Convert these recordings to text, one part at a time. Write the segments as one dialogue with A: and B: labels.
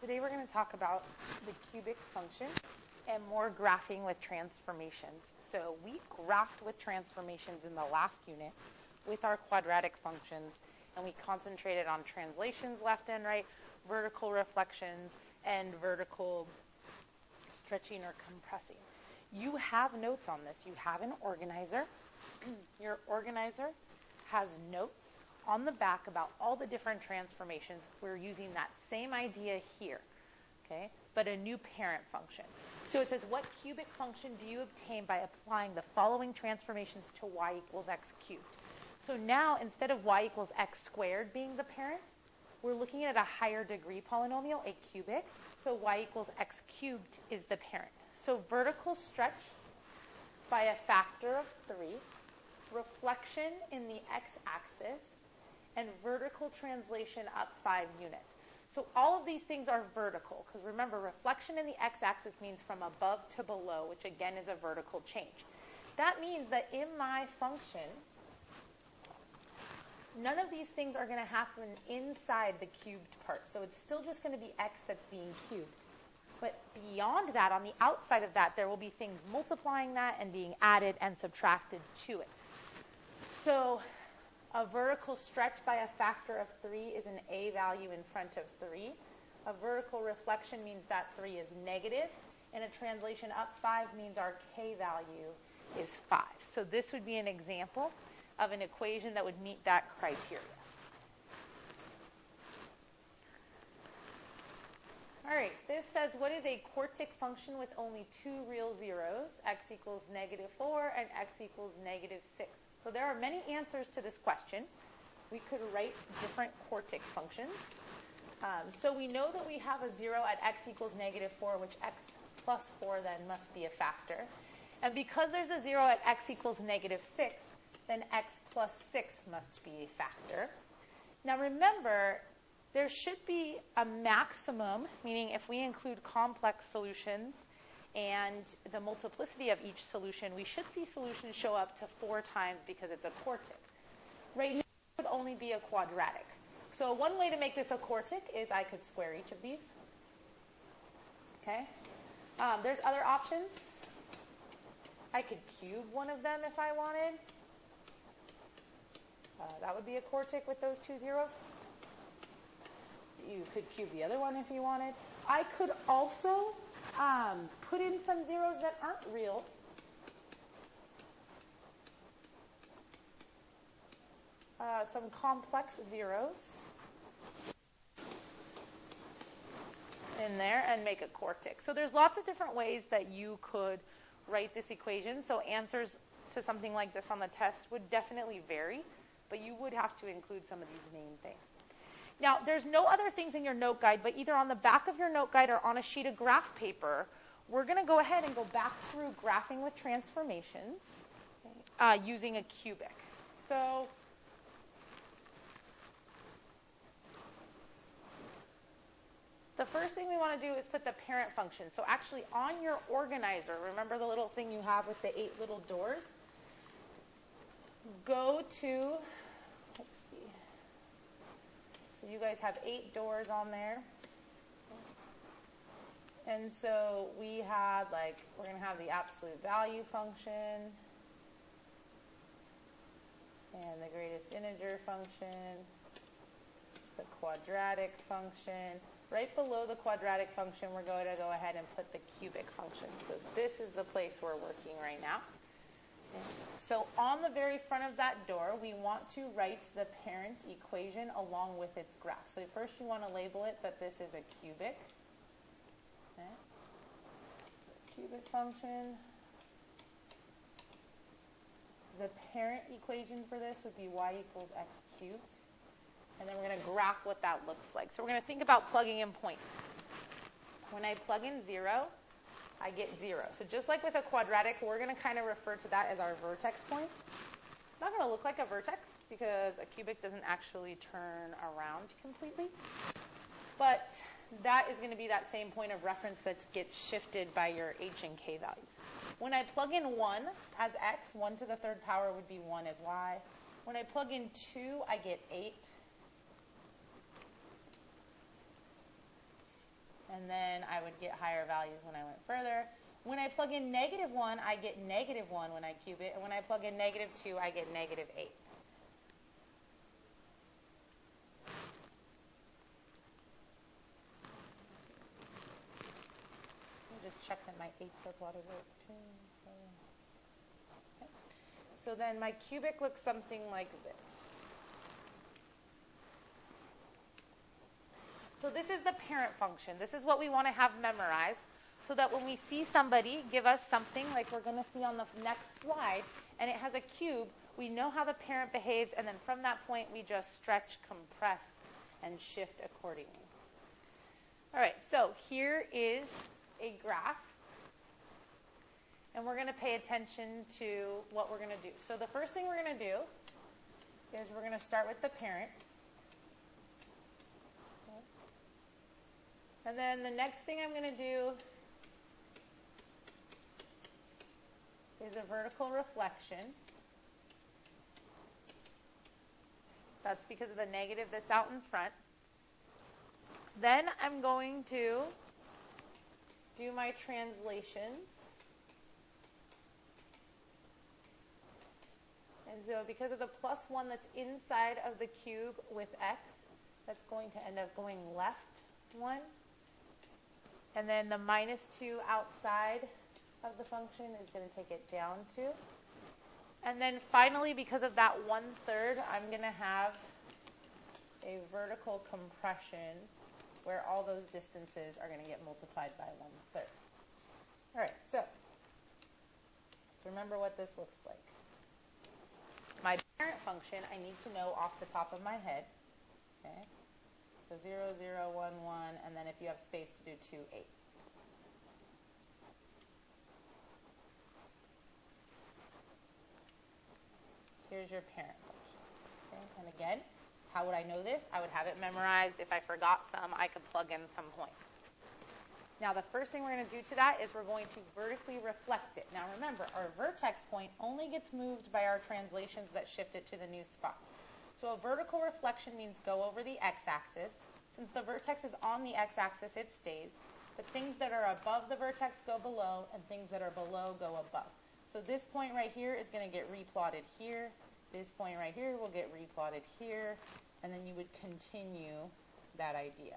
A: Today we're going to talk about the cubic function and more graphing with transformations. So we graphed with transformations in the last unit with our quadratic functions, and we concentrated on translations left and right, vertical reflections, and vertical stretching or compressing. You have notes on this. You have an organizer. Your organizer has notes on the back about all the different transformations. We're using that same idea here, okay, but a new parent function. So it says, what cubic function do you obtain by applying the following transformations to y equals x cubed? So now, instead of y equals x squared being the parent, we're looking at a higher degree polynomial, a cubic. So y equals x cubed is the parent. So vertical stretch by a factor of 3, reflection in the x-axis, and vertical translation up 5 units. So all of these things are vertical, because remember, reflection in the x-axis means from above to below, which again is a vertical change. That means that in my function, none of these things are going to happen inside the cubed part. So it's still just going to be x that's being cubed. But beyond that, on the outside of that, there will be things multiplying that and being added and subtracted to it. So a vertical stretch by a factor of 3 is an a value in front of 3. A vertical reflection means that 3 is negative, and a translation up 5 means our k value is 5. So this would be an example of an equation that would meet that criteria. All right, this says, what is a quartic function with only 2 real zeros, x equals -4 and x equals -6? So there are many answers to this question. We could write different quartic functions. So we know that we have a 0 at x equals -4, which x plus 4 then must be a factor. And because there's a 0 at x equals -6, then x plus 6 must be a factor. Now remember, there should be a maximum, meaning if we include complex solutions and the multiplicity of each solution, we should see solutions show up to 4 times because it's a quartic. Right now, it would only be a quadratic. So one way to make this a quartic is I could square each of these. Okay? There's other options. I could cube one of them if I wanted. That would be a quartic with those 2 zeros. You could cube the other one if you wanted. I could also put in some zeros that aren't real. Some complex zeros in there and make a quartic. So there's lots of different ways that you could write this equation. So answers to something like this on the test would definitely vary, but you would have to include some of these main things. Now, there's no other things in your note guide, but either on the back of your note guide or on a sheet of graph paper, we're going to go ahead and go back through graphing with transformations using a cubic. So the first thing we want to do is put the parent function. So actually on your organizer, remember the little thing you have with the 8 little doors? Go to, let's see. So you guys have 8 doors on there. And so we had, we're going to have the absolute value function and the greatest integer function, the quadratic function. Right below the quadratic function, we're going to go ahead and put the cubic function. So this is the place we're working right now. So on the very front of that door, we want to write the parent equation along with its graph. So first you want to label it that this is a cubic. Okay. It's a cubic function. The parent equation for this would be y equals x cubed. And then we're going to graph what that looks like. So we're going to think about plugging in points. When I plug in 0, I get 0. So just like with a quadratic, we're going to kind of refer to that as our vertex point. It's not going to look like a vertex because a cubic doesn't actually turn around completely. But that is going to be that same point of reference that gets shifted by your h and k values. When I plug in 1 as x, 1 to the 3rd power would be 1 as y. When I plug in 2, I get 8. and then I would get higher values when I went further. When I plug in -1, I get -1 when I cube it, and when I plug in -2, I get -8. Just check that my 8s are plotted right. 2, 4. Okay. So then my cubic looks something like this. So this is the parent function. This is what we want to have memorized so that when we see somebody give us something like we're going to see on the next slide, and it has a cube, we know how the parent behaves, and then from that point we just stretch, compress, and shift accordingly. All right, so here is a graph, and we're going to pay attention to what we're going to do. So the first thing we're going to do is we're going to start with the parent. Okay. And then the next thing I'm going to do is a vertical reflection. That's because of the negative that's out in front. Then I'm going to do my translations. And so because of the +1 that's inside of the cube with x, that's going to end up going left 1. And then the -2 outside of the function is going to take it down 2. And then finally, because of that 1/3, I'm going to have a vertical compression where all those distances are going to get multiplied by 1/3. All right, so let's remember what this looks like. My parent function, I need to know off the top of my head. Okay, so 0, 0, 1, 1, and then if you have space to do 2, 8. Here's your parent function. Okay, and again, how would I know this? I would have it memorized. If I forgot some, I could plug in some points. Now, the first thing we're going to do to that is we're going to vertically reflect it. Now, remember, our vertex point only gets moved by our translations that shift it to the new spot. So a vertical reflection means go over the x-axis. Since the vertex is on the x-axis, it stays. But things that are above the vertex go below, and things that are below go above. So this point right here is going to get replotted here. This point right here will get replotted here. And then you would continue that idea.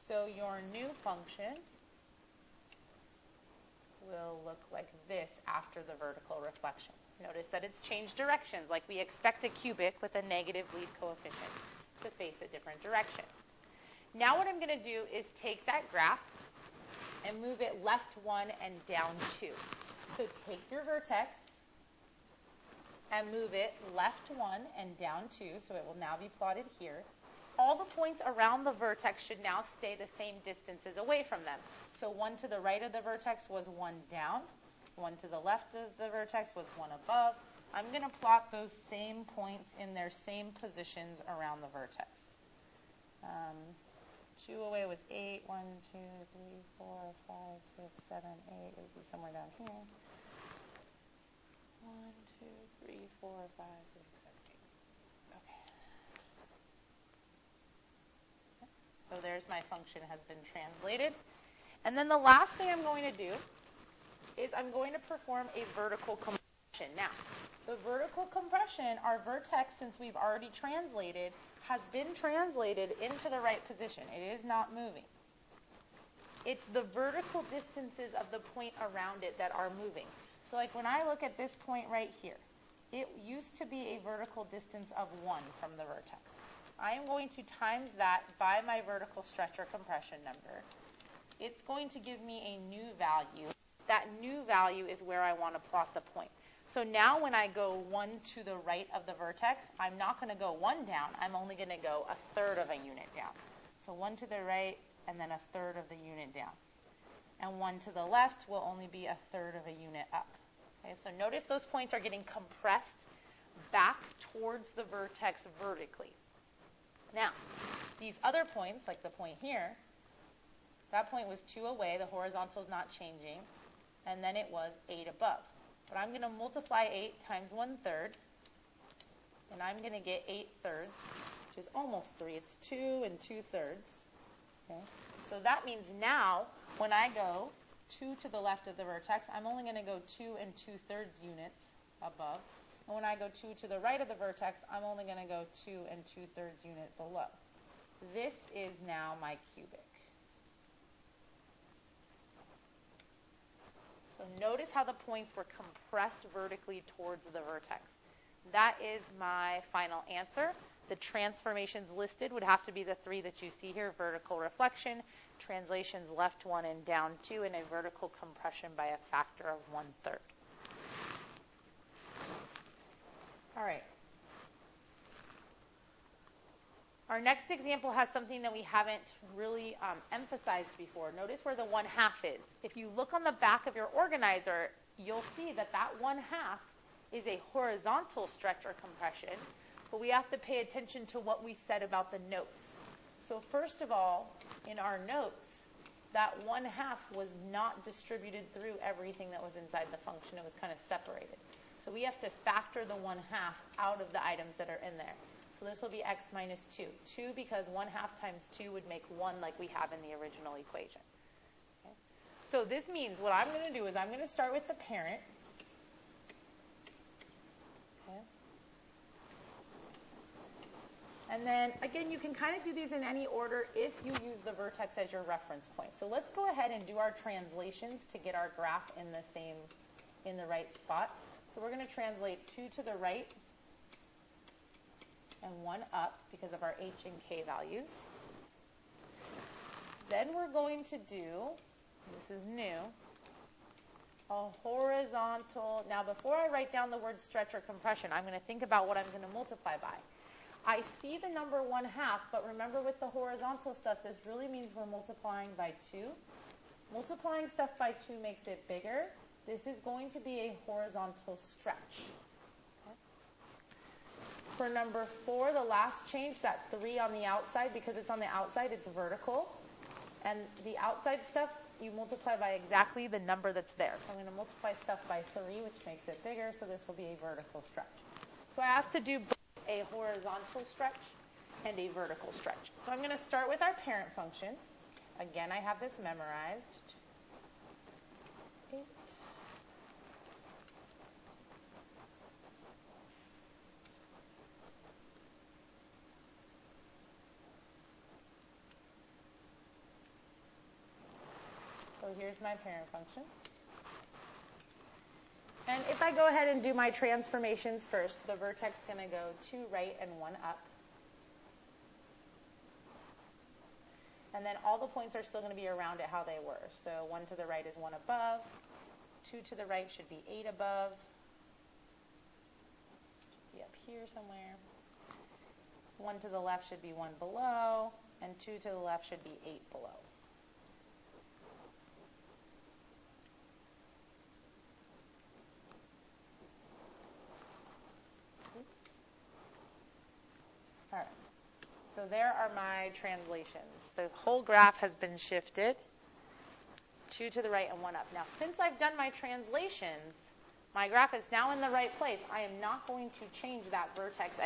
A: So your new function will look like this after the vertical reflection. Notice that it's changed directions, like we expect a cubic with a negative lead coefficient to face a different direction. Now what I'm going to do is take that graph and move it left 1 and down 2. So take your vertex and move it left 1 and down 2, so it will now be plotted here. All the points around the vertex should now stay the same distances away from them. So 1 to the right of the vertex was 1 down. 1 to the left of the vertex was 1 above. I'm going to plot those same points in their same positions around the vertex. 2 away was 8. 1, 2, 3, 4, 5, 6, 7, 8. It would be somewhere down here. 1, 2, 3, 4, 5, 6, 7, 8. Okay. So there's my function has been translated. And then the last thing I'm going to do is I'm going to perform a vertical compression. Now, the vertical compression, our vertex, since we've already translated, has been translated into the right position. It is not moving. It's the vertical distances of the point around it that are moving. So like when I look at this point right here, it used to be a vertical distance of 1 from the vertex. I am going to times that by my vertical stretch or compression number. It's going to give me a new value. That new value is where I want to plot the point. So now when I go 1 to the right of the vertex, I'm not going to go 1 down. I'm only going to go 1/3 of a unit down. So 1 to the right and then 1/3 of the unit down. And 1 to the left will only be 1/3 of a unit up. Okay, so notice those points are getting compressed back towards the vertex vertically. Now, these other points, like the point here, that point was 2 away. The horizontal is not changing. And then it was 8 above. But I'm going to multiply 8 times 1/3. And I'm going to get 8/3, which is almost 3. It's 2 and 2/3. Okay? So that means now when I go 2 to the left of the vertex, I'm only going to go 2 2/3 units above. And when I go 2 to the right of the vertex, I'm only going to go 2 2/3 unit below. This is now my cubic. So notice how the points were compressed vertically towards the vertex. That is my final answer. The transformations listed would have to be the 3 that you see here: vertical reflection, translations left 1 and down 2, and a vertical compression by a factor of 1/3. All right. Our next example has something that we haven't really emphasized before. Notice where the 1/2 is. If you look on the back of your organizer, you'll see that that 1/2 is a horizontal stretch or compression, but we have to pay attention to what we said about the notes. So first of all, in our notes, that 1/2 was not distributed through everything that was inside the function. It was kind of separated. So we have to factor the 1/2 out of the items that are in there. So this will be x minus 2. 2 because 1/2 times 2 would make 1 like we have in the original equation. Okay? So this means what I'm going to do is I'm going to start with the parent. Okay? And then, again, you can kind of do these in any order if you use the vertex as your reference point. So let's go ahead and do our translations to get our graph in the right spot. So we're going to translate 2 to the right and 1 up because of our h and k values. Then we're going to do, this is new, a horizontal. Now before I write down the word stretch or compression, I'm going to think about what I'm going to multiply by. I see the number 1/2, but remember with the horizontal stuff, this really means we're multiplying by 2. Multiplying stuff by 2 makes it bigger. This is going to be a horizontal stretch. For number 4, the last change, that 3 on the outside, because it's on the outside, it's vertical. And the outside stuff, you multiply by exactly the number that's there. So I'm going to multiply stuff by 3, which makes it bigger, so this will be a vertical stretch. So I have to do both a horizontal stretch and a vertical stretch. So I'm going to start with our parent function. Again, I have this memorized. 8. So here's my parent function. And if I go ahead and do my transformations first, the vertex is going to go 2 right and 1 up. And then all the points are still going to be around it how they were. So 1 to the right is 1 above. 2 to the right should be 8 above. Should be up here somewhere. 1 to the left should be 1 below. And 2 to the left should be 8 below. All right, so there are my translations. The whole graph has been shifted, 2 to the right and 1 up. Now, since I've done my translations, my graph is now in the right place. I am not going to change that vertex.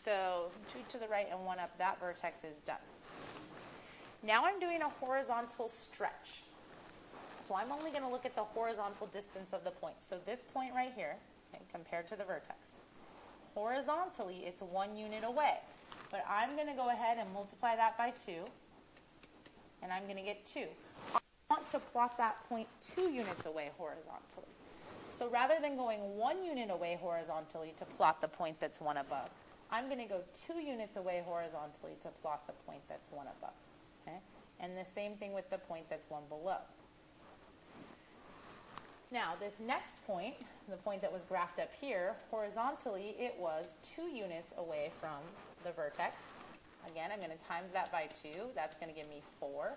A: So 2 to the right and 1 up, that vertex is done. Now I'm doing a horizontal stretch. So I'm only going to look at the horizontal distance of the point. So this point right here, okay, compared to the vertex. Horizontally, it's 1 unit away. But I'm going to go ahead and multiply that by 2, and I'm going to get 2. I want to plot that point 2 units away horizontally. So rather than going 1 unit away horizontally to plot the point that's 1 above, I'm going to go 2 units away horizontally to plot the point that's 1 above. Okay? And the same thing with the point that's 1 below. Now, this next point, the point that was graphed up here, horizontally, it was 2 units away from the vertex. Again, I'm going to times that by 2. That's going to give me 4.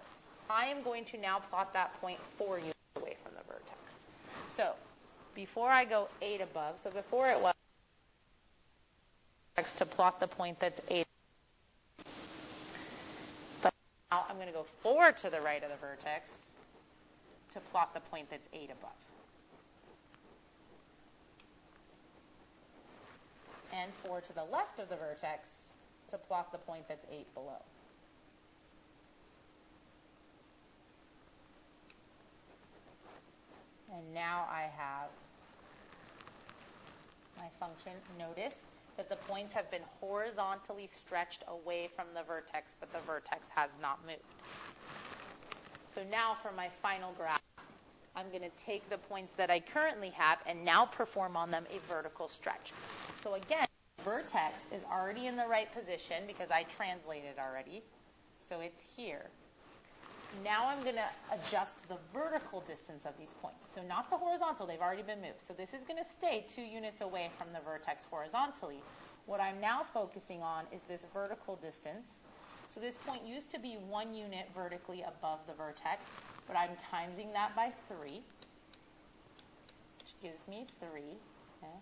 A: I am going to now plot that point 4 units away from the vertex. So, before I go 8 above, so before it was to plot the point that's 8. But now I'm going to go 4 to the right of the vertex to plot the point that's 8 above. And 4 to the left of the vertex to plot the point that's 8 below. now I have my function. Notice that the points have been horizontally stretched away from the vertex, but the vertex has not moved. So now for my final graph, I'm going to take the points that I currently have and now perform on them a vertical stretch. So again, the vertex is already in the right position because I translated already. So it's here. Now I'm going to adjust the vertical distance of these points. So not the horizontal, they've already been moved. So this is going to stay 2 units away from the vertex horizontally. What I'm now focusing on is this vertical distance. So this point used to be 1 unit vertically above the vertex, but I'm timesing that by 3, which gives me 3. Okay.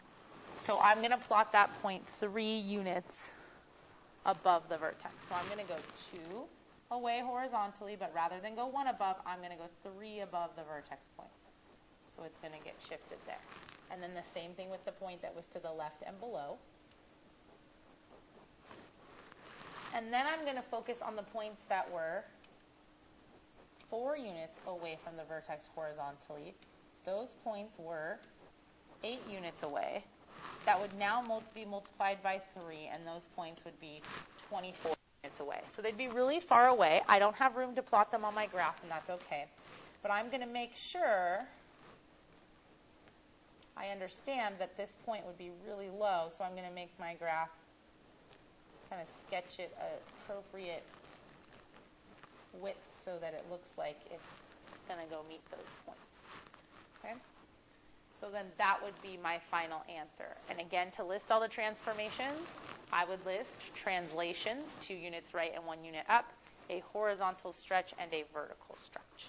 A: So I'm going to plot that point 3 units above the vertex. So I'm going to go 2 away horizontally, but rather than go 1 above, I'm going to go 3 above the vertex point. So it's going to get shifted there. And then the same thing with the point that was to the left and below. And then I'm going to focus on the points that were 4 units away from the vertex horizontally. Those points were 8 units away. That would now be multiplied by 3, and those points would be 24 units away. So they'd be really far away. I don't have room to plot them on my graph, and that's okay. But I'm going to make sure I understand that this point would be really low, so I'm going to make my graph kind of sketch it appropriate width so that it looks like it's going to go meet those points. Okay? So then that would be my final answer. And again, to list all the transformations, I would list translations, 2 units right and 1 unit up, a horizontal stretch, and a vertical stretch.